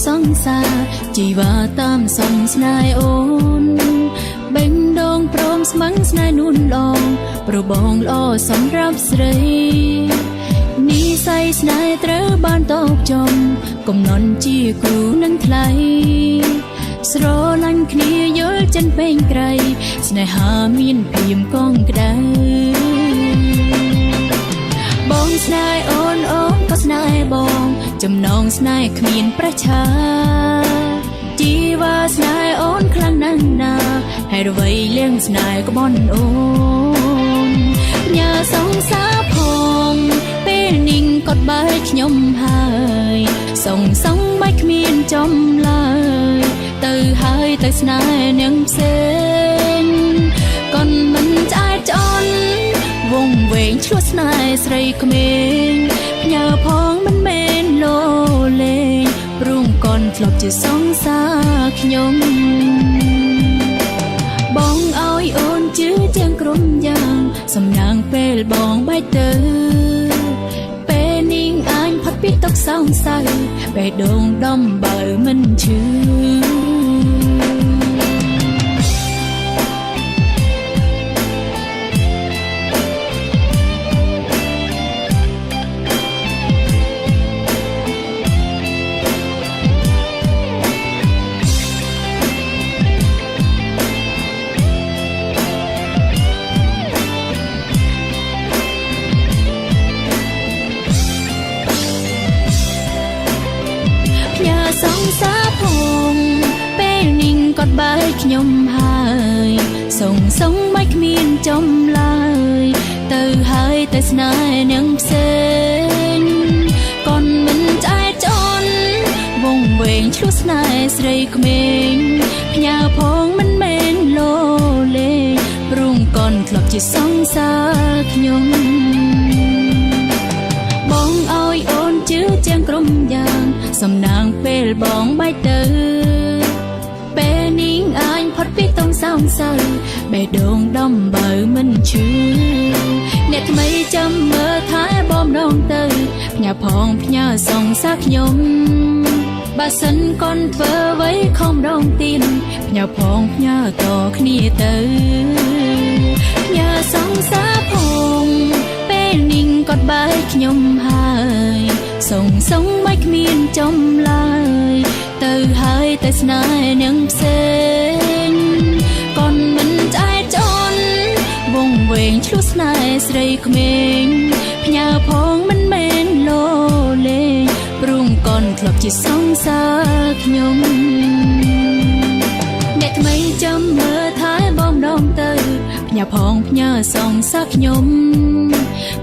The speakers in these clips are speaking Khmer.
សង្សារជីវ៉ាតាមសងស្នេហ៍អូនបេងដងព្រមស្មឹងស្នេហ៍នួនឡងប្របងល្អសម្រាប់ស្រីនិស័យស្នេហ៍ត្រូវបានតបចំកំណត់ជាគ្រូនឹងថ្លៃស្រឡាញ់គ្នាយល់ចិនពេញក្រៃស្នេហាមានព្រៀមកងក្ដៅបងស្នេហ៍អូនអូនក៏ស្នេហ៍បងចំណងស្នេហ៍គ្មានប្រឆាជីវ៉ាស្នេហ៍អូនខ្លាំងណាស់ណាហើយរវៃលៀងស្នេហ៍ក្បន់អូនញ៉ាសងសាផងពេលនាងកត់បែកខ្ញុំហើយសងមិនគ្មានចំឡើយទៅហើយទៅស្នេហ៍នាងផ្សេងកូនមិនឆ្អែតឆ្អន់វងវែងឆ្លោះស្នេហ៍ស្រីក្មេងផ្ញើផងមិនមែនលោលេងព្រមកូនធ្លាប់ជាសងសាខ្ញុំបងឲ្យអូនជឿជាងក្រុមយ៉ាងសំណាងពេលបងបែកទៅពេលនាងអញផុតពីទុក្ខសង្ស័យបេះដូងដំបើមិនឈឺសងសាផងពេលនាងកត់បែកខ្ញុំហើយសងមិនគ្មានចំឡើយទៅហើយទៅស្នេហ៍នឹងផ្សេងកូនមិនឆ្អែតឆ្អន់វងវែងឆ្លោះស្នេហ៍ស្រីក្មេងផ្ញើផងមិនមែនលោលេព្រមកូនធ្លាប់ជាសងសាខ្ញុំបងឲ្យអូនជឿជាងក្រុមយ៉ាងសំណាងពេលបងបែកទៅពេលនាងអញផុតពីទងសង្ស័យបេះដូងដំបើមិនឈឺអ្នកថ្មីចាំមើលថែបំដងទៅផ្ញើផងផ្ញើសងសាខ្ញុំបើសិនកូនធ្វើអ្វីខំដងទៀនផ្ញើផងផ្ញើតគ្នាទៅផ្ញើសងសាផងពេលនាងកត់បែកខ្ញុំហើយសងមិនគ្មានចំឡើយទៅហើយទៅស្នេហ៍នឹងផ្សេងកូនមិនឆ្អែតឆ្អន់វងវែងឆ្លោះស្នេហ៍ស្រីក្មេងផ្ញើផងមិនមែនលោលេព្រមកូនធ្លាប់ជាសងសាខ្ញុំអ្នកថ្មីចាំមើលថែបំដងទៅផ្ញើផងផ្ញើសងសាខ្ញុំ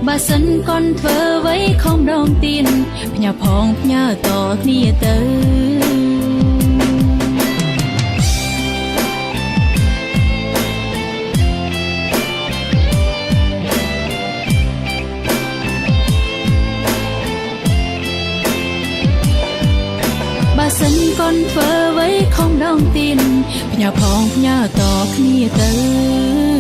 បើសិនកូនធ្វើអ្វីខំដងទៀនផ្ញើផងផ្ញើតគ្នាទៅបើសិនកូនធ្វើអ្វីខំដងទៀនផ្ញើផងផ្ញើតគ្នាទៅ